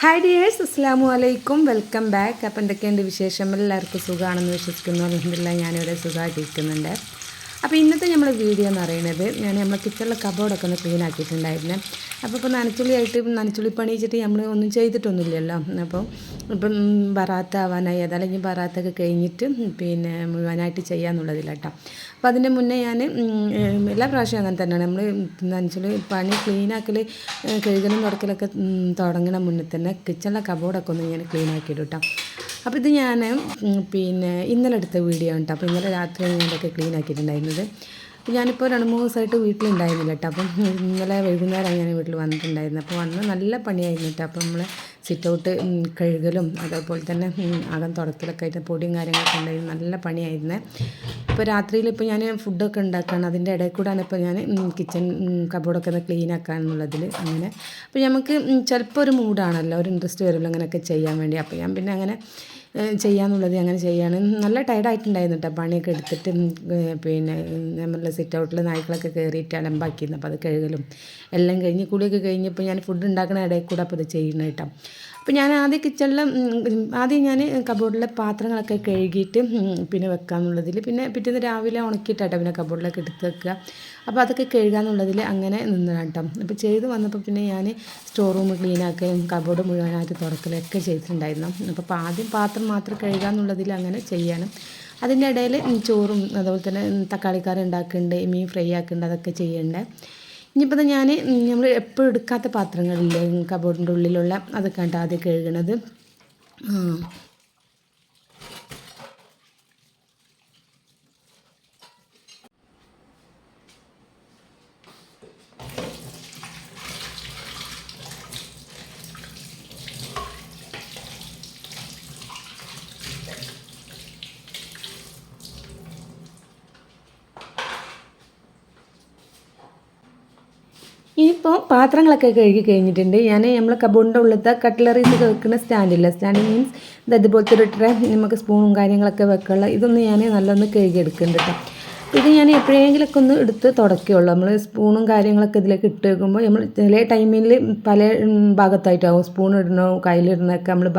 Hi dears, അസ്സാമു അലൈക്കും, welcome back. അപ്പോൾ എന്തൊക്കെയുണ്ട് വിശേഷം? എല്ലാവർക്കും സുഖമാണെന്ന് വിശ്വസിക്കുന്നു. അൽഹംദുലില്ലാ ഞാനിവിടെ സുഖമായിട്ടിരിക്കുന്നുണ്ട്. അപ്പോൾ ഇന്നത്തെ നമ്മുടെ വീഡിയോ എന്ന് പറയുന്നത് നമ്മുടെ കിച്ചണിലെ കബോർഡൊക്കെ ഒന്ന് ക്ലീൻ ആക്കിയിട്ടുണ്ടായിരുന്നു. അപ്പോൾ ഇപ്പോൾ നനച്ചുള്ളി പണിയിച്ചിട്ട് നമ്മൾ ഒന്നും ചെയ്തിട്ടൊന്നുമില്ലല്ലോ. അപ്പോൾ ഇപ്പം ബറാത്ത ആവാനായി, അതല്ലെങ്കിൽ ബറാത്തൊക്കെ കഴിഞ്ഞിട്ട് മുഴുവനായിട്ട് ചെയ്യാമെന്നുള്ളതില്ല കേട്ടോ. അപ്പോൾ അതിൻ്റെ മുന്നേ ഞാൻ എല്ലാ പ്രാവശ്യവും അങ്ങനെ തന്നെയാണ്. നമ്മൾ നനച്ചുള്ളി പണി ക്ലീനാക്കൽ, കഴുകലും തുടക്കലൊക്കെ തുടങ്ങണ മുന്നേ തന്നെ കിച്ചണിലെ കബോർഡൊക്കെ ഒന്ന് ഞാൻ ക്ലീൻ ആക്കിയിടും കേട്ടോ. അപ്പോൾ ഇത് ഞാൻ ഇന്നലെ എടുത്ത വീഡിയോ ഉണ്ട്. അപ്പോൾ ഇന്നലെ രാത്രി ഞാൻ ഇതൊക്കെ ക്ലീൻ ആക്കിയിട്ടുണ്ടായിരുന്നത്. ഞാനിപ്പോൾ 2-3 ദിവസമായിട്ട് വീട്ടിലുണ്ടായിരുന്നില്ല കേട്ടോ. അപ്പം ഇന്നലെ വൈകുന്നേരം ഞാൻ വീട്ടിൽ വന്നിട്ടുണ്ടായിരുന്നു. അപ്പോൾ വന്ന് നല്ല പണിയായിരുന്നു കേട്ടോ. അപ്പോൾ നമ്മൾ സിറ്റ് ഔട്ട് കഴുകലും അതേപോലെ തന്നെ അകം തുടക്കലൊക്കെ ആയിട്ട് പൊടിയും കാര്യങ്ങളൊക്കെ ഉണ്ടായിരുന്നു. നല്ല പണിയായിരുന്നു. ഇപ്പോൾ രാത്രിയിൽ ഇപ്പോൾ ഞാൻ ഫുഡൊക്കെ ഉണ്ടാക്കുകയാണ്. അതിൻ്റെ ഇടയിൽ കൂടെയാണ് ഇപ്പോൾ ഞാൻ കിച്ചൺ കബോർഡൊക്കെ ഒന്ന് ക്ലീൻ ആക്കാമെന്നുള്ളതിൽ അങ്ങനെ. അപ്പോൾ നമുക്ക് ചിലപ്പോൾ ഒരു മൂഡാണല്ലോ, ഒരു ഇൻട്രസ്റ്റ് വരുമല്ലോ അങ്ങനെയൊക്കെ ചെയ്യാൻ വേണ്ടി. അപ്പോൾ ഞാൻ അങ്ങനെ ചെയ്യാമെന്നുള്ളത് അങ്ങനെ ചെയ്യാണ്. നല്ല ടയർഡായിട്ടുണ്ടായിരുന്നു കേട്ടോ. പണിയൊക്കെ എടുത്തിട്ട് നമ്മളുടെ സിറ്റ് ഔട്ടിൽ നായ്ക്കളൊക്കെ കയറിയിട്ട് അലമ്പാക്കിയിരുന്നു. അപ്പോൾ അത് കഴുകലും എല്ലാം കഴിഞ്ഞ് കുളിയൊക്കെ കഴിഞ്ഞപ്പോൾ ഞാൻ ഫുഡ് ഉണ്ടാക്കുന്ന ഇടയിൽ കൂടെ അപ്പോൾ അത് ചെയ്യുന്നത് കേട്ടോ. അപ്പോൾ ഞാൻ ആദ്യം ഞാൻ കബോർഡിലെ പാത്രങ്ങളൊക്കെ കഴുകിയിട്ട് വെക്കാമെന്നുള്ളതിൽ, പിറ്റേന്ന് രാവിലെ ഉണക്കിയിട്ടാട്ടോ കബോർഡിലൊക്കെ എടുത്ത് വെക്കുക. അപ്പോൾ അതൊക്കെ കഴുകാമെന്നുള്ളതിൽ അങ്ങനെ നിന്നതാണ് കേട്ടോ. അപ്പോൾ ചെയ്ത് വന്നപ്പോൾ ഞാൻ സ്റ്റോർ റൂം ക്ലീൻ ആക്കുകയും കബോർഡ് മുഴുവനായിട്ട് തുറക്കലൊക്കെ ചെയ്തിട്ടുണ്ടായിരുന്നു. അപ്പോൾ ആദ്യം പാത്രം മാത്രം കഴുകാമെന്നുള്ളതിൽ അങ്ങനെ ചെയ്യണം. അതിൻ്റെ ഇടയിൽ ചോറും അതുപോലെ തന്നെ തക്കാളിക്കറി ഉണ്ടാക്കുന്നുണ്ട്, മീൻ ഫ്രൈ ആക്കുന്നുണ്ട്, അതൊക്കെ ചെയ്യണ്ടേ. ഇനിയിപ്പോൾ നമ്മൾ എപ്പോഴും എടുക്കാത്ത പാത്രങ്ങളില്ലേ കബോർഡിൻ്റെ ഉള്ളിലുള്ള, അതൊക്കെ ഉണ്ട് ആദ്യം കഴുകണത്. ഇനിയിപ്പോൾ പാത്രങ്ങളൊക്കെ കഴുകി കഴിഞ്ഞിട്ടുണ്ട്. നമ്മളെ കബോർഡിൻ്റെ ഉള്ളിലത്തെ കട്ട്ലറീസ് വെക്കുന്ന സ്റ്റാൻഡില്ല, സ്റ്റാൻഡ് മീൻസ് ഇതുപോലത്തെ ഒരു ട്രേ, നമുക്ക് സ്പൂണും കാര്യങ്ങളൊക്കെ വെക്കാനുള്ള ഇതൊന്ന് ഞാൻ നല്ലൊന്ന് കഴുകിയെടുക്കുന്നുണ്ട് കേട്ടോ. ഇത് ഞാൻ എപ്പോഴെങ്കിലൊക്കെ ഒന്ന് എടുത്ത് തുടക്കുകയുള്ളൂ. നമ്മൾ സ്പൂണും കാര്യങ്ങളൊക്കെ ഇതിലേക്ക് ഇട്ട് വെക്കുമ്പോൾ നമ്മൾ ചില ടൈമിൽ പല ഭാഗത്തായിട്ടാവും സ്പൂൺ ഇടണോ കയ്യിലിടണമൊക്കെ നമ്മൾ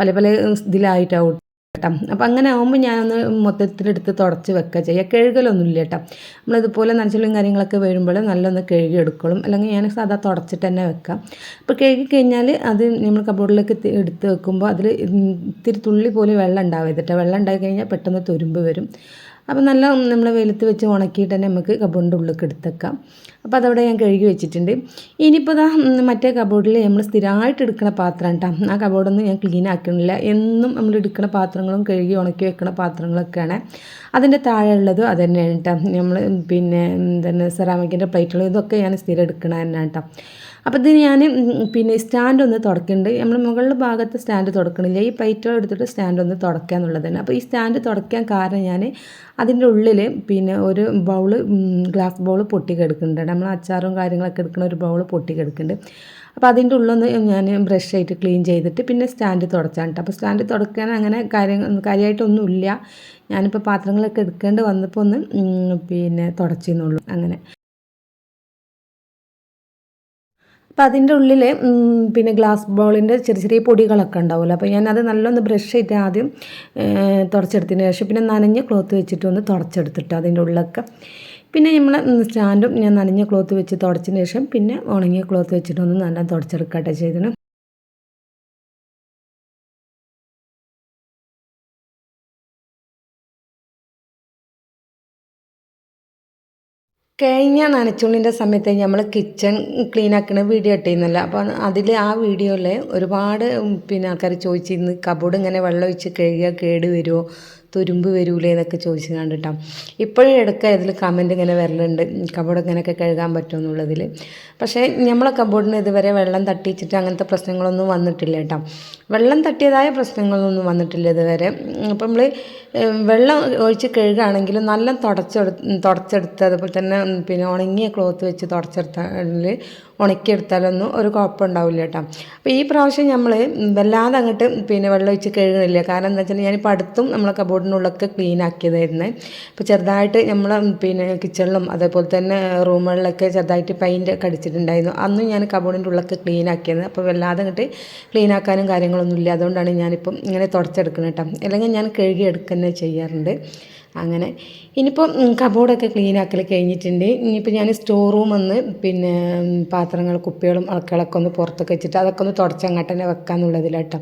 പല ഇതിലായിട്ടാവും കേട്ടോ. അപ്പോൾ അങ്ങനെ ആകുമ്പോൾ ഞാനൊന്ന് മൊത്തത്തിലെടുത്ത് തുടച്ച് വെക്കുക ചെയ്യുക. കഴുകലൊന്നുമില്ല കേട്ടോ. നമ്മളിതുപോലെ നനച്ചുള്ളിയും കാര്യങ്ങളൊക്കെ വരുമ്പോൾ നല്ലൊന്ന് കഴുകി എടുക്കണം, അല്ലെങ്കിൽ ഞാൻ സാധാ തുടച്ചിട്ട് തന്നെ വെക്കാം. അപ്പോൾ കഴുകി കഴിഞ്ഞാൽ അത് നമ്മൾ കബോർഡിലേക്ക് എടുത്ത് വെക്കുമ്പോൾ അതിൽ ഇത്തിരി തുള്ളി പോലും വെള്ളം ഉണ്ടാവരുത് കേട്ടോ. വെള്ളം ഉണ്ടായി കഴിഞ്ഞാൽ പെട്ടെന്ന് തുരുമ്പ് വരും. അപ്പോൾ നല്ല നമ്മൾ വെയിലത്ത് വെച്ച് ഉണക്കിയിട്ട് തന്നെ നമുക്ക് കബോർഡിൻ്റെ ഉള്ളിലേക്ക് എടുത്തേക്കാം. അപ്പോൾ അതവിടെ ഞാൻ കഴുകി വെച്ചിട്ടുണ്ട്. ഇനിയിപ്പോൾ മറ്റേ കബോർഡിൽ നമ്മൾ സ്ഥിരമായിട്ട് എടുക്കുന്ന പാത്രം കേട്ടോ. ആ കബോർഡൊന്നും ഞാൻ ക്ലീൻ ആക്കണില്ല. എന്നും നമ്മൾ എടുക്കുന്ന പാത്രങ്ങളും കഴുകി ഉണക്കി വെക്കുന്ന പാത്രങ്ങളൊക്കെയാണ്. അതിൻ്റെ താഴെ ഉള്ളതും അത് തന്നെയാണ് കേട്ടോ. നമ്മൾ സെറാമിക്കിൻ്റെ പ്ലേറ്റുകൾ ഇതൊക്കെ ഞാൻ സ്ഥിരം എടുക്കണ തന്നെയാണ് കേട്ടോ. അപ്പോൾ ഇത് ഞാൻ സ്റ്റാൻഡ് ഒന്ന് തുടക്കുന്നുണ്ട്. നമ്മൾ മുകളിലെ ഭാഗത്ത് സ്റ്റാൻഡ് തുടക്കണില്ല, ഈ പ്ലേറ്റുകൾ എടുത്തിട്ട് സ്റ്റാൻഡ് ഒന്ന് തുടക്കുക എന്നുള്ളതാണ്. അപ്പോൾ ഈ സ്റ്റാൻഡ് തുടയ്ക്കാൻ കാരണം ഞാൻ അതിൻ്റെ ഉള്ളിൽ ഒരു ബൗള്, ഗ്ലാസ് ബൗൾ പൊട്ടിക്കെടുക്കുന്നുണ്ട്. നമ്മൾ അച്ചാറും കാര്യങ്ങളൊക്കെ എടുക്കുന്ന ഒരു ബൗൾ പൊട്ടിക്കെടുക്കുന്നുണ്ട്. അപ്പോൾ അതിൻ്റെ ഉള്ളൊന്ന് ഞാൻ ബ്രഷായിട്ട് ക്ലീൻ ചെയ്തിട്ട് സ്റ്റാൻഡ് തുടച്ചാണ് കേട്ടോ. അപ്പോൾ സ്റ്റാൻഡ് തുടക്കാൻ അങ്ങനെ കാര്യമായിട്ടൊന്നുമില്ല. ഞാനിപ്പോൾ പാത്രങ്ങളൊക്കെ എടുക്കേണ്ടി വന്നപ്പോൾ ഒന്ന് തുടച്ചെന്നുള്ളൂ അങ്ങനെ. അപ്പോൾ അതിൻ്റെ ഉള്ളിൽ ഗ്ലാസ് ബൗളിൻ്റെ ചെറിയ പൊടികളൊക്കെ ഉണ്ടാവുമല്ലോ. അപ്പോൾ ഞാനത് നല്ലൊന്ന് ബ്രഷ് ചെയ്തിട്ട് ആദ്യം തുടച്ചെടുത്തതിന് ശേഷം നനഞ്ഞ ക്ലോത്ത് വെച്ചിട്ട് ഒന്ന് തുടച്ചെടുത്തിട്ട് അതിൻ്റെ ഉള്ളിലൊക്കെ നമ്മൾ സ്റ്റാൻഡും ഞാൻ നനഞ്ഞ ക്ലോത്ത് വെച്ച് തുടച്ചതിന് ശേഷം ഉണങ്ങിയ ക്ലോത്ത് വെച്ചിട്ടൊന്ന് നല്ല തുടച്ചെടുക്കട്ടെ ചെയ്തിന്. കഴിഞ്ഞ നനച്ചുള്ളിൻ്റെ സമയത്ത് നമ്മൾ കിച്ചൺ ക്ലീൻ ആക്കുന്ന വീഡിയോ ഇട്ടിരുന്നല്ലോ. അപ്പോൾ ആ വീഡിയോയിൽ ഒരുപാട് ആൾക്കാർ ചോദിച്ചിരുന്നു കബോർഡ് ഇങ്ങനെ വെള്ളം ഒഴിച്ച് കഴുകിയാൽ കേട് വരുമോ, തുരുമ്പ് വരൂലേ എന്നൊക്കെ ചോദിച്ചു കണ്ടിട്ടാണ്. ഇപ്പോഴും ഇടയ്ക്ക് ഇതിൽ കമൻറ്റ് ഇങ്ങനെ വരലുണ്ട് കബോർഡ് ഇങ്ങനെയൊക്കെ കഴുകാൻ പറ്റുമെന്നുള്ളതിൽ. പക്ഷേ നമ്മളെ കബോർഡിന് ഇതുവരെ വെള്ളം തട്ടിച്ചിട്ട് അങ്ങനത്തെ പ്രശ്നങ്ങളൊന്നും വന്നിട്ടില്ല കേട്ടോ. വെള്ളം തട്ടിയതായ പ്രശ്നങ്ങളൊന്നും വന്നിട്ടില്ല ഇതുവരെ. അപ്പം നമ്മൾ വെള്ളം ഒഴിച്ച് കഴുകുകയാണെങ്കിലും നല്ല തുടച്ചെടുത്ത് അതുപോലെ തന്നെ ഉണങ്ങിയ ക്ലോത്ത് വെച്ച് തുടച്ചെടുത്താൽ ഉണക്കിയെടുത്താലൊന്നും ഒരു കുഴപ്പമുണ്ടാവില്ല കേട്ടോ. അപ്പോൾ ഈ പ്രാവശ്യം നമ്മൾ വല്ലാതെ അങ്ങോട്ട് വെള്ളം ഒഴിച്ച് കഴുകണില്ല. കാരണം എന്താ വെച്ചാൽ ഞാനിപ്പോൾ അടുത്തും നമ്മളെ കബോർഡിനുള്ളൊക്കെ ക്ലീൻ ആക്കിയതായിരുന്നു. ഇപ്പോൾ ചെറുതായിട്ട് നമ്മൾ കിച്ചണിലും അതേപോലെ തന്നെ റൂമുകളിലൊക്കെ ചെറുതായിട്ട് പെയിൻ്റ് ഒക്കെ അടിച്ചിട്ടുണ്ടായിരുന്നു. അന്നും ഞാൻ കബോർഡിൻ്റെ ഉള്ളൊക്കെ ക്ലീൻ ആക്കിയത്. അപ്പോൾ വല്ലാതെ അങ്ങോട്ട് ക്ലീൻ ആക്കാനും കാര്യങ്ങളൊന്നും ഇല്ല. അതുകൊണ്ടാണ് ഞാനിപ്പം ഇങ്ങനെ തുടച്ചെടുക്കുന്നത് കേട്ടോ. അല്ലെങ്കിൽ ഞാൻ കഴുകി എടുക്കുന്നത് ചെയ്യാറുണ്ട്. അങ്ങനെ ഇനിയിപ്പോൾ കബോർഡൊക്കെ ക്ലീൻ ആക്കൽ കഴിഞ്ഞിട്ടുണ്ട്. ഇനിയിപ്പോൾ ഞാൻ സ്റ്റോർ റൂം ഒന്ന് പാത്രങ്ങൾ കുപ്പികളും അളക്കളൊക്കെ ഒന്ന് പുറത്തൊക്കെ വെച്ചിട്ട് അതൊക്കെ ഒന്ന് തുടച്ചങ്ങോട്ട് തന്നെ വെക്കാമെന്നുള്ളതിലാട്ടോ.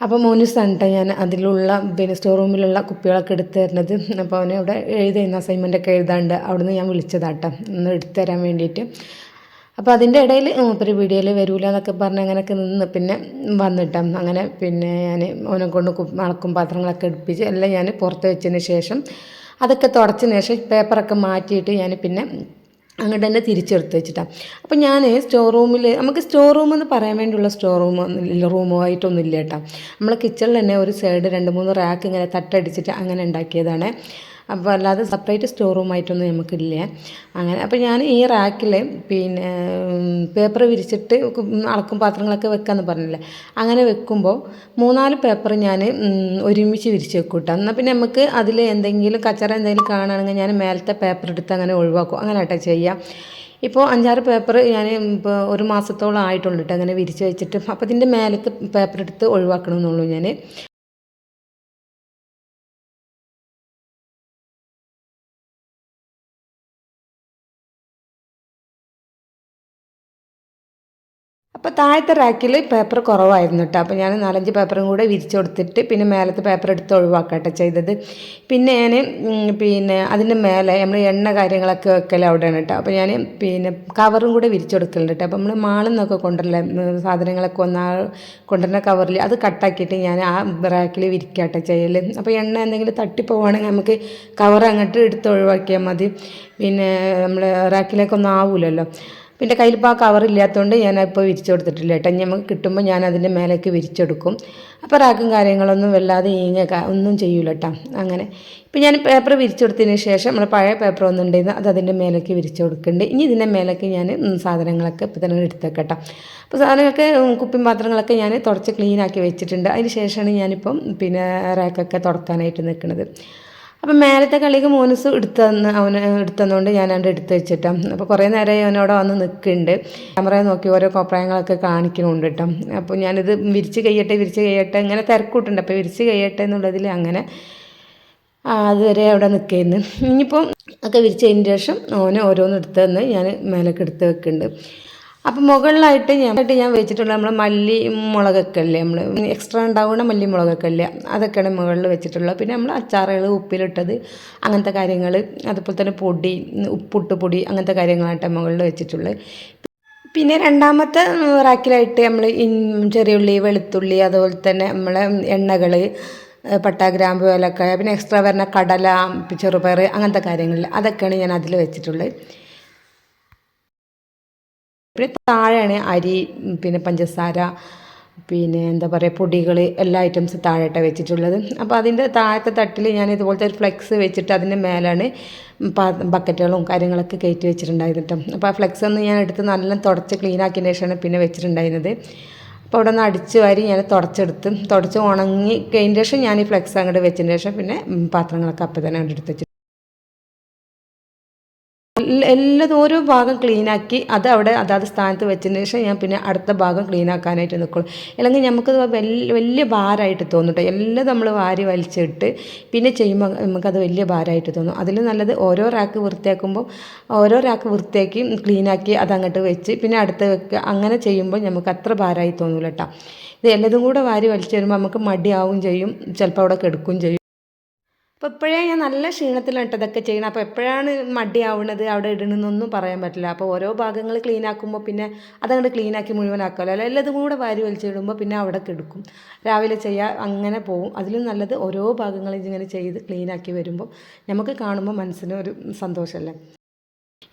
അപ്പോൾ മോനുസാണ് കേട്ടോ ഞാൻ അതിലുള്ള സ്റ്റോർ റൂമിലുള്ള കുപ്പികളൊക്കെ എടുത്ത് തരുന്നത്. അപ്പോൾ അവനെ ഇവിടെ എഴുതുന്ന അസൈൻമെൻറ്റൊക്കെ എഴുതാണ്ട് അവിടുന്ന് ഞാൻ വിളിച്ചതാട്ടോ ഒന്ന് എടുത്തു തരാൻ വേണ്ടിയിട്ട്. അപ്പോൾ അതിൻ്റെ ഇടയിൽ ഒരു വീഡിയോയിൽ വരില്ല എന്നൊക്കെ പറഞ്ഞ് അങ്ങനെയൊക്കെ നിന്ന് പിന്നെ വന്നിട്ടാം. അങ്ങനെ ഞാൻ അവനെ കൊണ്ട് അളക്കും പാത്രങ്ങളൊക്കെ എടുപ്പിച്ച് എല്ലാം ഞാൻ പുറത്ത് വെച്ചതിന് ശേഷം അതൊക്കെ തുടച്ചതിന് ശേഷം പേപ്പറൊക്കെ മാറ്റിയിട്ട് ഞാൻ പിന്നെ അങ്ങോട്ട് തന്നെ തിരിച്ചെടുത്ത് വെച്ചിട്ടാണ്. അപ്പോൾ ഞാൻ സ്റ്റോർ റൂമിൽ നമുക്ക് സ്റ്റോർ റൂം എന്ന് പറയാൻ വേണ്ടിയുള്ള റൂമുമായിട്ടൊന്നും ഇല്ല കേട്ടോ. നമ്മളെ കിച്ചണിൽ തന്നെ ഒരു സൈഡ് 2-3 റാക്ക് ഇങ്ങനെ തട്ടടിച്ചിട്ട് അങ്ങനെ ഉണ്ടാക്കിയതാണ്. അപ്പോൾ അല്ലാതെ സെപ്പറേറ്റ് സ്റ്റോർ റൂമായിട്ടൊന്നും നമുക്കില്ല. അങ്ങനെ അപ്പോൾ ഞാൻ ഈ റാക്കിൽ പേപ്പർ വിരിച്ചിട്ട് അളക്കും പാത്രങ്ങളൊക്കെ വെക്കാമെന്ന് പറഞ്ഞില്ലേ, അങ്ങനെ വെക്കുമ്പോൾ 3-4 പേപ്പർ ഞാൻ ഒരുമിച്ച് വിരിച്ച് വെക്കും കേട്ടോ. എന്നാൽ പിന്നെ നമുക്ക് അതിൽ എന്തെങ്കിലും കച്ചറ എന്തെങ്കിലും കാണുകയാണെങ്കിൽ ഞാൻ മേലത്തെ പേപ്പർ എടുത്ത് അങ്ങനെ ഒഴിവാക്കും. അങ്ങനെ കേട്ടോ ചെയ്യാം. ഇപ്പോൾ 5-6 പേപ്പർ ഞാൻ ഇപ്പോൾ 1 മാസത്തോളം ആയിട്ടുള്ളൂ കേട്ടോ അങ്ങനെ വിരിച്ച് വെച്ചിട്ട്. അപ്പോൾ ഇതിൻ്റെ മേലത്തെ പേപ്പർ എടുത്ത് ഒഴിവാക്കണമെന്നുള്ളൂ ഞാൻ. അപ്പോൾ താഴത്തെ റാക്കിൽ പേപ്പർ കുറവായിരുന്നു കേട്ടോ. അപ്പോൾ ഞാൻ 4-5 പേപ്പറും കൂടെ വിരിച്ചു കൊടുത്തിട്ട് പിന്നെ മേലത്തെ പേപ്പർ എടുത്ത് ഒഴിവാക്കട്ടെ ചെയ്തത്. പിന്നെ ഞാൻ അതിൻ്റെ മേലെ നമ്മൾ എണ്ണ കാര്യങ്ങളൊക്കെ വെക്കൽ അവിടെയാണ് കേട്ടോ. അപ്പോൾ ഞാൻ കവറും കൂടെ വിരിച്ചു കൊടുക്കലുണ്ട് കേട്ടോ. അപ്പോൾ നമ്മൾ മാളിൽ നിന്നൊക്കെ കൊണ്ടുവരില്ല സാധനങ്ങളൊക്കെ കൊണ്ടുവരുന്ന കവറിൽ അത് കട്ടാക്കിയിട്ട് ഞാൻ ആ റാക്കിൽ വിരിക്കാട്ടെ ചെയ്യൽ. അപ്പോൾ എണ്ണ എന്തെങ്കിലും തട്ടിപ്പോവുകയാണെങ്കിൽ നമുക്ക് കവർ അങ്ങോട്ട് എടുത്ത് ഒഴിവാക്കിയാൽ മതി. നമ്മൾ റാക്കിലേക്കൊന്നും ആവില്ലല്ലോ. പിന്നെ കയ്യിലിപ്പോൾ ആ കവറില്ലാത്തതുകൊണ്ട് ഞാനിപ്പോൾ വിരിച്ചു കൊടുത്തിട്ടില്ല കേട്ടോ. നമുക്ക് കിട്ടുമ്പോൾ ഞാൻ അതിൻ്റെ മേലേക്ക് വിരിച്ചെടുക്കും. അപ്പോൾ റാക്കും കാര്യങ്ങളൊന്നും വല്ലാതെ ഒന്നും ചെയ്യൂല കേട്ടോ. അങ്ങനെ ഇപ്പോൾ ഞാൻ പേപ്പർ വിരിച്ചു കൊടുത്തതിന് ശേഷം നമ്മൾ പഴയ പേപ്പർ ഒന്നുണ്ടായിരുന്നു അത് അതിൻ്റെ മേലേക്ക് വിരിച്ചു കൊടുക്കുന്നുണ്ട്. ഇനി ഇതിൻ്റെ മേലേക്ക് ഞാൻ സാധനങ്ങളൊക്കെ ഇപ്പോൾ തന്നെ എടുത്തേക്കട്ടോ. അപ്പോൾ സാധനങ്ങളൊക്കെ കുപ്പിയും പാത്രങ്ങളൊക്കെ ഞാൻ തുടച്ച് ക്ലീനാക്കി വെച്ചിട്ടുണ്ട്. അതിന് ശേഷമാണ് ഞാനിപ്പം റാക്കൊക്കെ തുടക്കാനായിട്ട് നിൽക്കുന്നത്. അപ്പം മേലത്തെ കളിക്ക് മോനസ് അവന് എടുത്തതുകൊണ്ട് ഞാൻ അവിടെ എടുത്ത് വെച്ചിട്ടാണ്. അപ്പോൾ കുറേ നേരമായി അവനവിടെ വന്ന് നിൽക്കുന്നുണ്ട്. ക്യാമറയെ നോക്കി ഓരോ കോപ്രായങ്ങളൊക്കെ കാണിക്കുന്നുണ്ട് കേട്ടോ. അപ്പോൾ ഞാനിത് വിരിച്ച് കഴിയട്ടെ ഇങ്ങനെ തിരക്കൂട്ടുണ്ട്. അപ്പോൾ വിരിച്ച് കഴിയട്ടെ എന്നുള്ളതിൽ അങ്ങനെ അതുവരെ അവിടെ നിൽക്കുന്നു. ഇനിയിപ്പം ഒക്കെ വിരിച്ചതിന് ശേഷം അവന് ഓരോന്ന് എടുത്തതെന്ന് ഞാൻ മേലേക്ക് എടുത്ത് വെക്കുന്നുണ്ട്. അപ്പോൾ മുകളിലായിട്ട് ഞാൻ വെച്ചിട്ടുള്ള നമ്മൾ മല്ലി മുളകൊക്കെ അല്ലേ, നമ്മൾ എക്സ്ട്രാ ഉണ്ടാവുന്ന മല്ലി മുളകൊക്കെ അല്ലേ, അതൊക്കെയാണ് മുകളിൽ വെച്ചിട്ടുള്ളത്. പിന്നെ നമ്മൾ അച്ചാറുകൾ ഉപ്പിലിട്ടത് അങ്ങനത്തെ കാര്യങ്ങൾ, അതുപോലെ തന്നെ പൊടി ഉപ്പിട്ട് അങ്ങനത്തെ കാര്യങ്ങളായിട്ട് മുകളിൽ വെച്ചിട്ടുള്ളത്. പിന്നെ രണ്ടാമത്തെ റാക്കിലായിട്ട് നമ്മൾ ചെറിയുള്ളി വെളുത്തുള്ളി അതുപോലെ തന്നെ നമ്മളെ എണ്ണകൾ പട്ട ഗ്രാമ്പു ഏലക്കായ പിന്നെ എക്സ്ട്രാ വരുന്ന കടല ചെറുപയർ അങ്ങനത്തെ കാര്യങ്ങളിൽ അതൊക്കെയാണ് ഞാൻ അതിൽ വെച്ചിട്ടുള്ളത്. പിന്നെ താഴെയാണ് അരി പിന്നെ പഞ്ചസാര എന്താ പറയുക പൊടികൾ എല്ലാ ഐറ്റംസ് താഴെട്ടാണ് വെച്ചിട്ടുള്ളത്. അപ്പോൾ അതിൻ്റെ താഴത്തെ തട്ടിൽ ഞാൻ ഇതുപോലത്തെ ഒരു ഫ്ലെക്സ് വെച്ചിട്ട് അതിൻ്റെ മേലാണ് ബക്കറ്റുകളും കാര്യങ്ങളൊക്കെ കയറ്റി വെച്ചിട്ടുണ്ടായിരുന്നു കേട്ടോ. അപ്പോൾ ആ ഫ്ലെക്സ് ഒന്ന് ഞാൻ എടുത്ത് നല്ല തുടച്ച് ക്ലീനാക്കിയതിന് ശേഷമാണ് പിന്നെ വെച്ചിട്ടുണ്ടായിരുന്നത്. അപ്പോൾ അവിടെ ഒന്ന് അടിച്ച് വാരി ഞാൻ തുടച്ച് ഉണങ്ങി കഴിഞ്ഞ ശേഷം ഞാൻ ഈ ഫ്ലെക്സ് അങ്ങോട്ട് വെച്ചതിന് ശേഷം പിന്നെ പാത്രങ്ങളൊക്കെ അപ്പം തന്നെ അങ്ങോട്ട് എടുത്ത് വെച്ചിട്ട് എല്ലാം ഓരോ ഭാഗം ക്ലീനാക്കി അത് അവിടെ അതാത് സ്ഥാനത്ത് വെച്ചതിന് ശേഷം ഞാൻ പിന്നെ അടുത്ത ഭാഗം ക്ലീനാക്കാനായിട്ട് നിൽക്കുള്ളൂ. അല്ലെങ്കിൽ നമുക്കത് വലിയ ഭാരമായിട്ട് തോന്നും കേട്ടോ. എല്ലാം നമ്മൾ വാരി വലിച്ചിട്ട് പിന്നെ ചെയ്യുമ്പോൾ നമുക്കത് വലിയ ഭാരമായിട്ട് തോന്നും. അതിൽ നല്ലത് ഓരോ റാക്ക് വൃത്തിയാക്കി ക്ലീനാക്കി അതങ്ങോട്ട് വെച്ച് പിന്നെ അടുത്ത് വെക്കുക. അങ്ങനെ ചെയ്യുമ്പോൾ നമുക്ക് അത്ര ഭാരമായി തോന്നില്ല കേട്ടോ. ഇത് എല്ലാതും കൂടെ വാരി വലിച്ചു വരുമ്പോൾ നമുക്ക് മടിയാവും ചെയ്യും, ചിലപ്പോൾ അവിടെ കെടുക്കുകയും ചെയ്യും. അപ്പോൾ ഇപ്പോഴേ ഞാൻ നല്ല ക്ഷീണത്തിലാണ് കേട്ടോ ഇതൊക്കെ ചെയ്യണം. അപ്പോൾ എപ്പോഴാണ് മടിയാവുന്നത് അവിടെ ഇടണമെന്നൊന്നും പറയാൻ പറ്റില്ല. അപ്പോൾ ഓരോ ഭാഗങ്ങൾ ക്ലീനാക്കുമ്പോൾ പിന്നെ അതങ്ങോട്ട് ക്ലീനാക്കി മുഴുവനാക്കുമല്ലോ. അല്ല എല്ലാതും കൂടെ വാരി വലിച്ചിടുമ്പോൾ പിന്നെ അവിടെ കെടുക്കും. രാവിലെ ചെയ്യാൻ അങ്ങനെ പോകും. അതിലും നല്ലത് ഓരോ ഭാഗങ്ങളും ഇങ്ങനെ ചെയ്ത് ക്ലീനാക്കി വരുമ്പോൾ നമുക്ക് കാണുമ്പോൾ മനസ്സിനൊരു സന്തോഷമല്ലേ.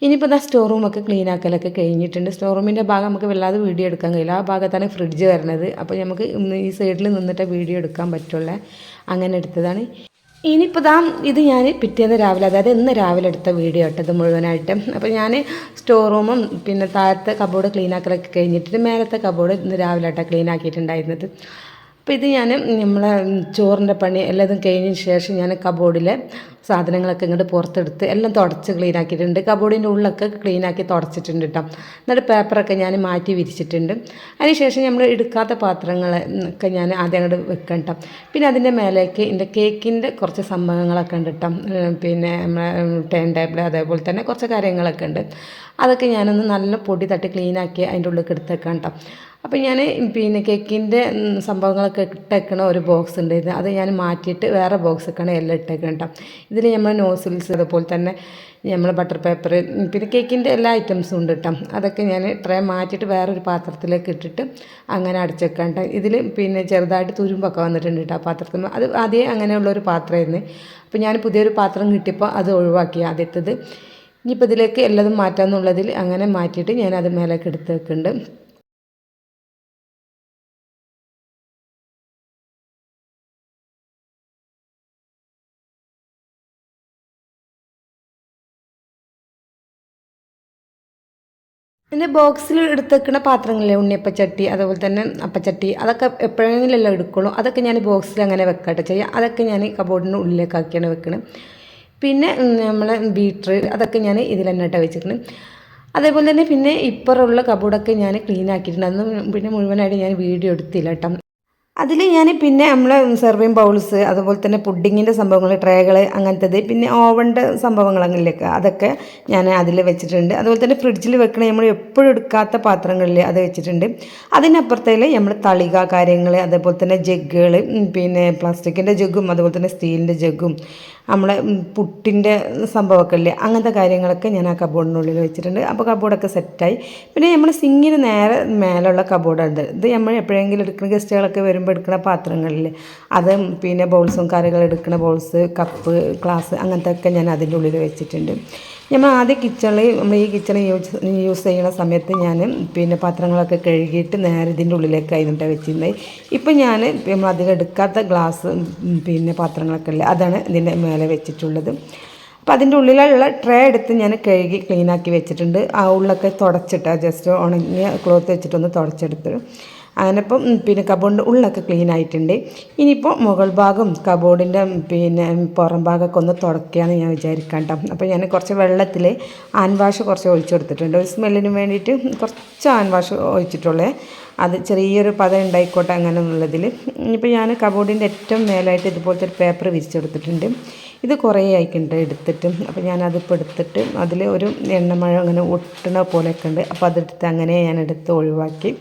ഇനിയിപ്പോൾ ഇതാ സ്റ്റോർ റൂമൊക്കെ ക്ലീനാക്കലൊക്കെ കഴിഞ്ഞിട്ടുണ്ട്. സ്റ്റോർ റൂമിൻ്റെ ഭാഗം നമുക്ക് വല്ലാതെ വീഡിയോ എടുക്കാൻ കഴിയില്ല. ആ ഭാഗത്താണ് ഫ്രിഡ്ജ് വരുന്നത്. അപ്പോൾ നമുക്ക് ഈ സൈഡിൽ നിന്നിട്ട് വീഡിയോ എടുക്കാൻ പറ്റുള്ളൂ. അങ്ങനെ എടുത്തതാണ്. ഇനിയിപ്പോൾ ഇത് ഞാൻ പിറ്റേന്ന് രാവിലെ, അതായത് ഇന്ന് രാവിലെ എടുത്ത വീഡിയോ കേട്ടത് മുഴുവനായിട്ട്. അപ്പോൾ ഞാൻ സ്റ്റോർ റൂമും പിന്നെ താഴത്തെ കബോർഡ് ക്ലീൻ ആക്കലൊക്കെ കഴിഞ്ഞിട്ട് മേലത്തെ കബോർഡ് ഇന്ന് രാവിലെ ആയിട്ടാണ് ക്ലീൻ ആക്കിയിട്ടുണ്ടായിരുന്നത്. അപ്പോൾ ഇത് ഞാൻ നമ്മളെ ചോറിൻ്റെ പണി എല്ലാതും കഴിഞ്ഞതിന് ശേഷം ഞാൻ കബോർഡിലെ സാധനങ്ങളൊക്കെ ഇങ്ങോട്ട് പുറത്തെടുത്ത് എല്ലാം തുടച്ച് ക്ലീൻ ആക്കിയിട്ടുണ്ട്. കബോർഡിൻ്റെ ഉള്ളൊക്കെ ക്ലീൻ ആക്കി തുടച്ചിട്ടുണ്ട് കേട്ടോ. എന്നിട്ട് പേപ്പറൊക്കെ ഞാൻ മാറ്റി വിരിച്ചിട്ടുണ്ട്. അതിനുശേഷം നമ്മൾ എടുക്കാത്ത പാത്രങ്ങൾ ഒക്കെ ഞാൻ ആദ്യം അങ്ങോട്ട് വെക്കണം കേട്ടോ. പിന്നെ അതിൻ്റെ മേലേക്ക് എൻ്റെ കേക്കിൻ്റെ കുറച്ച് സംഭവങ്ങളൊക്കെ ഉണ്ട് കേട്ടോ. പിന്നെ നമ്മളെ ടേൺ ടേബിൾ അതേപോലെ തന്നെ കുറച്ച് കാര്യങ്ങളൊക്കെ ഉണ്ട്. അതൊക്കെ ഞാനൊന്ന് നല്ല പൊടി തട്ടി ക്ലീനാക്കി അതിൻ്റെ ഉള്ളിൽ എടുത്തേക്കാം കേട്ടോ. അപ്പോൾ ഞാൻ പിന്നെ കേക്കിൻ്റെ സംഭവങ്ങളൊക്കെ ഇട്ടേക്കണ ഒരു ബോക്സ് ഉണ്ട്. അത് ഞാൻ മാറ്റിയിട്ട് വേറെ ബോക്സൊക്കെയാണ് എല്ലാം ഇട്ടേക്കണം കേട്ടോ. ഇതിൽ നമ്മൾ നോസിൽസ് അതുപോലെ തന്നെ നമ്മൾ ബട്ടർ പേപ്പർ പിന്നെ കേക്കിൻ്റെ എല്ലാ ഐറ്റംസും ഉണ്ട് കേട്ടോ. അതൊക്കെ ഞാൻ ട്രേ മാറ്റിയിട്ട് വേറൊരു പാത്രത്തിലേക്ക് ഇട്ടിട്ട് അങ്ങനെ അടച്ചേക്കാം കേട്ടോ. ഇതിൽ പിന്നെ ചെറുതായിട്ട് തുരുമ്പൊക്കെ വന്നിട്ടുണ്ട് കേട്ടോ പാത്രത്തിൽ. അത് ആദ്യം അങ്ങനെയുള്ളൊരു പാത്രമായിരുന്നു. അപ്പോൾ ഞാൻ പുതിയൊരു പാത്രം കിട്ടിയപ്പോൾ അത് ഒഴിവാക്കി ആദ്യത്തേത്. ഇനിയിപ്പോൾ ഇതിലേക്ക് എല്ലാതും മാറ്റാമെന്നുള്ളതിൽ അങ്ങനെ മാറ്റിയിട്ട് ഞാൻ അത് മേലേക്ക് എടുത്ത് വെക്കുന്നുണ്ട്. എൻ്റെ ബോക്സിൽ എടുത്തേക്കുന്ന പാത്രങ്ങളില്ലേ, ഉണ്ണിയപ്പച്ചട്ടി അതുപോലെ തന്നെ അപ്പച്ചട്ടി, അതൊക്കെ എപ്പോഴെങ്കിലും എടുക്കുള്ളൂ. അതൊക്കെ ഞാൻ ബോക്സിൽ അങ്ങനെ വെക്കാട്ടെ ചെയ്യാം. അതൊക്കെ ഞാൻ കബോർഡിൻ്റെ ഉള്ളിലേക്കാക്കിയാണ് വെക്കുന്നത്. പിന്നെ നമ്മളെ ബീറ്റർ അതൊക്കെ ഞാൻ ഇതിൽ തന്നെ ഇട്ട് വെച്ചിട്ടുണ്ട്. അതേപോലെ തന്നെ പിന്നെ ഇപ്പുറമുള്ള കബോർഡൊക്കെ ഞാൻ ക്ലീൻ ആക്കിയിട്ടുണ്ട്. അന്ന് പിന്നെ മുഴുവനായിട്ട് ഞാൻ വീഡിയോ എടുത്തില്ല കേട്ടോ. അതിൽ ഞാൻ പിന്നെ നമ്മൾ സെർവിങ് ബൗൾസ് അതുപോലെ തന്നെ പുഡിങ്ങിൻ്റെ സംഭവങ്ങൾ ട്രേകൾ അങ്ങനത്തത് പിന്നെ ഓവൻ്റെ സംഭവങ്ങളൊക്കെ അതൊക്കെ ഞാൻ അതിൽ വെച്ചിട്ടുണ്ട്. അതുപോലെ തന്നെ ഫ്രിഡ്ജിൽ വെക്കണ നമ്മൾ എപ്പോഴും എടുക്കാത്ത പാത്രങ്ങളിൽ അത് വെച്ചിട്ടുണ്ട്. അതിനപ്പുറത്തേൽ നമ്മൾ തളിക കാര്യങ്ങൾ അതേപോലെ തന്നെ ജഗ്ഗുകൾ പിന്നെ പ്ലാസ്റ്റിക്കിൻ്റെ ജഗ്ഗും അതുപോലെ തന്നെ സ്റ്റീലിൻ്റെ ജഗ്ഗും നമ്മളെ പുട്ടിൻ്റെ സംഭവമൊക്കെ ഇല്ലേ അങ്ങനത്തെ കാര്യങ്ങളൊക്കെ ഞാൻ ആ കബോർഡിനുള്ളിൽ വെച്ചിട്ടുണ്ട്. അപ്പോൾ കബോർഡൊക്കെ സെറ്റായി. പിന്നെ നമ്മൾ സിങ്ങിന് നേരെ മേലുള്ള കബോർഡുണ്ട്. ഇത് നമ്മൾ എപ്പോഴെങ്കിലും എടുക്കുന്ന ഗസ്റ്റുകളൊക്കെ വരുമ്പോൾ എടുക്കുന്ന പാത്രങ്ങളിൽ അത് പിന്നെ ബൗൾസും കറികൾ എടുക്കുന്ന ബൗൾസ് കപ്പ് ഗ്ലാസ് അങ്ങനത്തെ ഒക്കെ ഞാൻ അതിൻ്റെ ഉള്ളിൽ വെച്ചിട്ടുണ്ട്. നമ്മൾ ആദ്യം നമ്മൾ ഈ കിച്ചണിൽ യൂസ് ചെയ്യുന്ന സമയത്ത് ഞാൻ പിന്നെ പാത്രങ്ങളൊക്കെ കഴുകിയിട്ട് നേരെ ഇതിൻ്റെ ഉള്ളിലേക്ക് ആയിരുന്നിട്ട് വെച്ചിരുന്നത്. ഇപ്പം ഞാൻ നമ്മൾ അധികം എടുക്കാത്ത ഗ്ലാസ് പിന്നെ പാത്രങ്ങളൊക്കെ ഉള്ളത് അതാണ് ഇതിൻ്റെ മേലെ വെച്ചിട്ടുള്ളത്. അപ്പോൾ അതിൻ്റെ ഉള്ളിലുള്ള ട്രേ എടുത്ത് ഞാൻ കഴുകി ക്ലീനാക്കി വെച്ചിട്ടുണ്ട്. ആ ഉള്ളൊക്കെ തുടച്ചിട്ട് ജസ്റ്റ് ഉണങ്ങിയ ക്ലോത്ത് വെച്ചിട്ടൊന്ന് തുടച്ചെടുത്ത് അങ്ങനെ ഇപ്പം പിന്നെ കബോർഡിൻ്റെ ഉള്ളൊക്കെ ക്ലീൻ ആയിട്ടുണ്ട്. ഇനിയിപ്പോൾ മുകൾ ഭാഗം കബോർഡിൻ്റെ പിന്നെ പുറം ഭാഗമൊക്കെ ഒന്ന് തുടക്കുകയെന്ന് ഞാൻ വിചാരിക്കാം കേട്ടോ. അപ്പോൾ ഞാൻ കുറച്ച് വെള്ളത്തിൽ ഹാൻഡ് വാഷ് കുറച്ച് ഒഴിച്ചു കൊടുത്തിട്ടുണ്ട്. ഒരു സ്മെല്ലിന് വേണ്ടിയിട്ട് കുറച്ച് ഹാൻഡ് വാഷ് ഒഴിച്ചിട്ടുള്ളേ. അത് ചെറിയൊരു പദം ഉണ്ടായിക്കോട്ടെ അങ്ങനെ എന്നുള്ളതിൽ. ഇനിയിപ്പോൾ ഞാൻ കബോർഡിൻ്റെ ഏറ്റവും മേലായിട്ട് ഇതുപോലത്തെ ഒരു പേപ്പർ വിരിച്ചെടുത്തിട്ടുണ്ട്. ഇത് കുറേ ആയിക്കുണ്ട് എടുത്തിട്ട്. അപ്പോൾ ഞാനതിപ്പോൾ എടുത്തിട്ട് അതിൽ ഒരു എണ്ണമഴ അങ്ങനെ ഒട്ടണ പോലെയൊക്കെ ഉണ്ട്. അപ്പോൾ അതെടുത്ത് അങ്ങനെ ഞാൻ എടുത്ത് ഒഴിവാക്കി.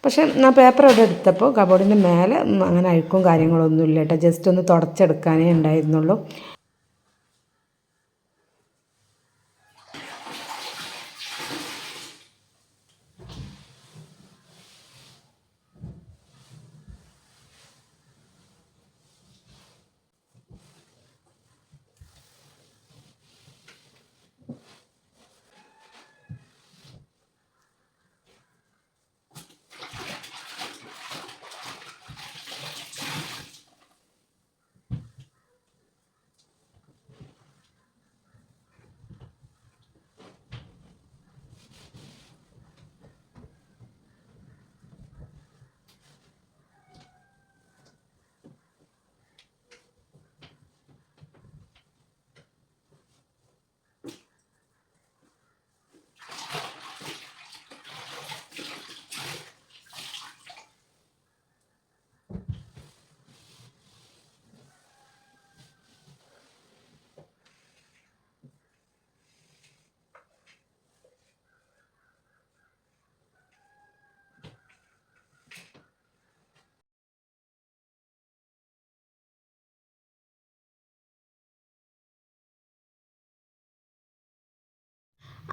പക്ഷേ ആ പേപ്പർ അവിടെ എടുത്തപ്പോൾ കബോർഡിൻ്റെ മേലെ അങ്ങനെ അഴുക്കും കാര്യങ്ങളൊന്നും ഇല്ല കേട്ടോ. ജസ്റ്റ് ഒന്ന് തുടച്ചെടുക്കാനേ ഉണ്ടായിരുന്നുള്ളൂ.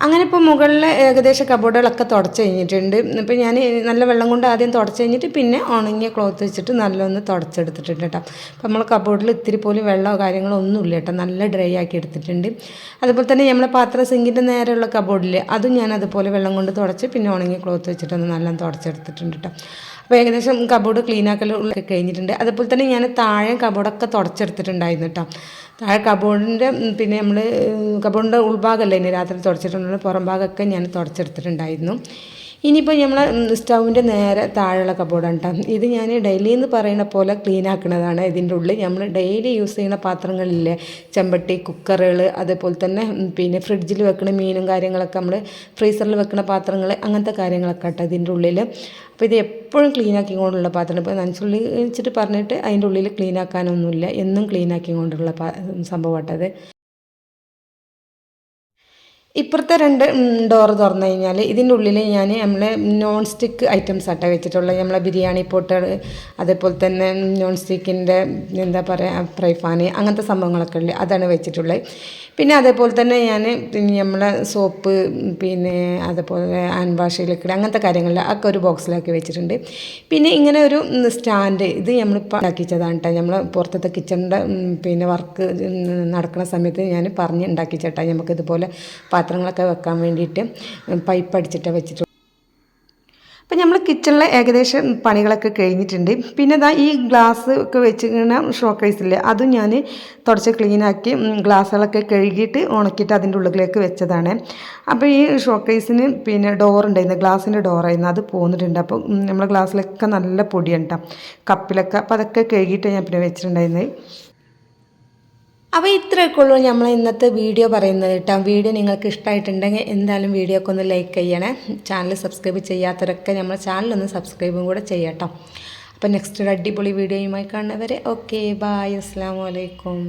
അങ്ങനെ ഇപ്പോൾ മുകളിൽ ഏകദേശം കബോർഡുകളൊക്കെ തുടച്ച് കഴിഞ്ഞിട്ടുണ്ട്. ഇപ്പോൾ ഞാൻ നല്ല വെള്ളം കൊണ്ട് ആദ്യം തുടച്ച് കഴിഞ്ഞിട്ട് പിന്നെ ഉണങ്ങിയ ക്ലോത്ത് വെച്ചിട്ട് നല്ലൊന്ന് തുടച്ചെടുത്തിട്ടുണ്ട് കേട്ടോ. അപ്പോൾ നമ്മൾ കബോർഡിൽ ഇത്തിരി പോലും വെള്ളമോ കാര്യങ്ങളോ ഒന്നുമില്ല കേട്ടോ. നല്ല ഡ്രൈ ആക്കി എടുത്തിട്ടുണ്ട്. അതുപോലെ തന്നെ നമ്മളെ പാത്രം സിങ്കിൻ്റെ നേരെയുള്ള കബോർഡിൽ അതും ഞാൻ അതുപോലെ വെള്ളം കൊണ്ട് തുടച്ച് പിന്നെ ഉണങ്ങിയ ക്ലോത്ത് വെച്ചിട്ടൊന്ന് നല്ല തുടച്ചെടുത്തിട്ടുണ്ട് കേട്ടോ. അപ്പോൾ ഏകദേശം കബോർഡ് ക്ലീൻ ആക്കലൊക്കെ കഴിഞ്ഞിട്ടുണ്ട്. അതുപോലെ തന്നെ ഞാൻ താഴെ കബോർഡൊക്കെ തുടച്ചെടുത്തിട്ടുണ്ടായിരുന്നു കേട്ടോ. താഴെ കബോർഡിൻ്റെ പിന്നെ നമ്മൾ കബോർഡിൻ്റെ ഉൾഭാഗമല്ലേ ഇനി രാത്രി തുടച്ചിട്ടുണ്ടെങ്കിൽ പുറം ഭാഗമൊക്കെ ഞാൻ തുടച്ചെടുത്തിട്ടുണ്ടായിരുന്നു. ഇനിയിപ്പോൾ നമ്മൾ സ്റ്റൗവിൻ്റെ നേരെ താഴെയുള്ള കബോർഡാണ് കേട്ടോ. ഇത് ഞാൻ ഡെയിലി എന്ന് പറയുന്ന പോലെ ക്ലീൻ ആക്കുന്നതാണ്. ഇതിൻ്റെ ഉള്ളിൽ നമ്മൾ ഡെയിലി യൂസ് ചെയ്യുന്ന പാത്രങ്ങളില്ലേ, ചെമ്പട്ടി, കുക്കറുകൾ, അതേപോലെ തന്നെ പിന്നെ ഫ്രിഡ്ജിൽ വെക്കുന്ന മീനും കാര്യങ്ങളൊക്കെ, നമ്മൾ ഫ്രീസറിൽ വെക്കുന്ന പാത്രങ്ങൾ, അങ്ങനത്തെ കാര്യങ്ങളൊക്കെ കേട്ടോ ഇതിൻ്റെ ഉള്ളിൽ. അപ്പോൾ ഇത് എപ്പോഴും ക്ലീൻ ആക്കിക്കൊണ്ടുള്ള പാത്രം. ഇപ്പോൾ നനച്ചുള്ളി വെച്ചിട്ട് പറഞ്ഞിട്ട് അതിൻ്റെ ഉള്ളിൽ ക്ലീൻ ആക്കാനൊന്നുമില്ല, എന്നും ക്ലീൻ ആക്കിക്കൊണ്ടുള്ള സംഭവമാട്ടത്. ഇപ്പുറത്തെ 2 ഡോറ് തുറന്നു കഴിഞ്ഞാൽ ഇതിൻ്റെ ഉള്ളിൽ ഞാൻ നമ്മളെ നോൺ സ്റ്റിക്ക് ഐറ്റംസ് ആട്ടെ വെച്ചിട്ടുള്ളത്. നമ്മളെ ബിരിയാണി പോട്ടുകൾ, അതേപോലെ തന്നെ നോൺ സ്റ്റിക്കിൻ്റെ എന്താ പറയുക ഫ്രൈ പാൻ, അങ്ങനത്തെ സംഭവങ്ങളൊക്കെ ഉള്ളത് അതാണ് വെച്ചിട്ടുള്ളത്. പിന്നെ അതേപോലെ തന്നെ ഞാൻ നമ്മളെ സോപ്പ്, പിന്നെ അതേപോലെ ഹാൻഡ് വാഷ്, ലിക്വിഡ്, അങ്ങനത്തെ കാര്യങ്ങളിൽ ഒക്കെ ഒരു ബോക്സിലാക്കി വെച്ചിട്ടുണ്ട്. പിന്നെ ഇങ്ങനെ ഒരു സ്റ്റാൻഡ്, ഇത് നമ്മളിപ്പോൾ ഉണ്ടാക്കിച്ചതാണ് കേട്ടോ. നമ്മൾ പുറത്തത്തെ കിച്ചണിൻ്റെ പിന്നെ വർക്ക് നടക്കുന്ന സമയത്ത് ഞാൻ പറഞ്ഞ് ഉണ്ടാക്കിച്ചേട്ടാ. നമുക്കിതുപോലെ പാത്രങ്ങളൊക്കെ വെക്കാൻ വേണ്ടിയിട്ട് പൈപ്പ് അടിച്ചിട്ട് വെച്ചിട്ടുണ്ട്. അപ്പം നമ്മൾ കിച്ചണിലെ ഏകദേശം പണികളൊക്കെ കഴിഞ്ഞിട്ടുണ്ട്. പിന്നെ ഇതാ ഈ ഗ്ലാസ് ഒക്കെ വെച്ചിരിക്കുന്ന ഷോക്കേസില്ലേ, അതും ഞാൻ തുടച്ച് ക്ലീനാക്കി ഗ്ലാസ്സുകളൊക്കെ കഴുകിയിട്ട് ഉണക്കിയിട്ട് അതിൻ്റെ ഉള്ളിലേക്ക് വെച്ചതാണ്. അപ്പോൾ ഈ ഷോക്കേസിന് പിന്നെ ഡോറുണ്ടായിരുന്നു, ഗ്ലാസിൻ്റെ ഡോറായിരുന്നു, അത് പോന്നിട്ടുണ്ട്. അപ്പോൾ നമ്മൾ ഗ്ലാസ്സിലൊക്കെ നല്ല പൊടിയാണ് കേട്ടോ, കപ്പിലൊക്കെ. അപ്പോൾ അതൊക്കെ കഴുകിയിട്ട് ഞാൻ പിന്നെ വെച്ചിട്ടുണ്ടായിരുന്നത്. അപ്പോൾ ഇത്രയൊക്കെ ഉള്ളൂ നമ്മൾ ഇന്നത്തെ വീഡിയോ പറയുന്നത് കേട്ടോ. വീഡിയോ നിങ്ങൾക്ക് ഇഷ്ടമായിട്ടുണ്ടെങ്കിൽ എന്തായാലും വീഡിയോ ഒക്കെ ഒന്ന് ലൈക്ക് ചെയ്യണേ. ചാനൽ സബ്സ്ക്രൈബ് ചെയ്യാത്തവരൊക്കെ നമ്മൾ ചാനലൊന്ന് സബ്സ്ക്രൈബും കൂടെ ചെയ്യാം കേട്ടോ. അപ്പോൾ നെക്സ്റ്റ് ഒരു അടിപൊളി വീഡിയോയുമായി കാണുന്നവരെ ഓക്കെ, ബായ്, അസ്സലാമു അലൈക്കും.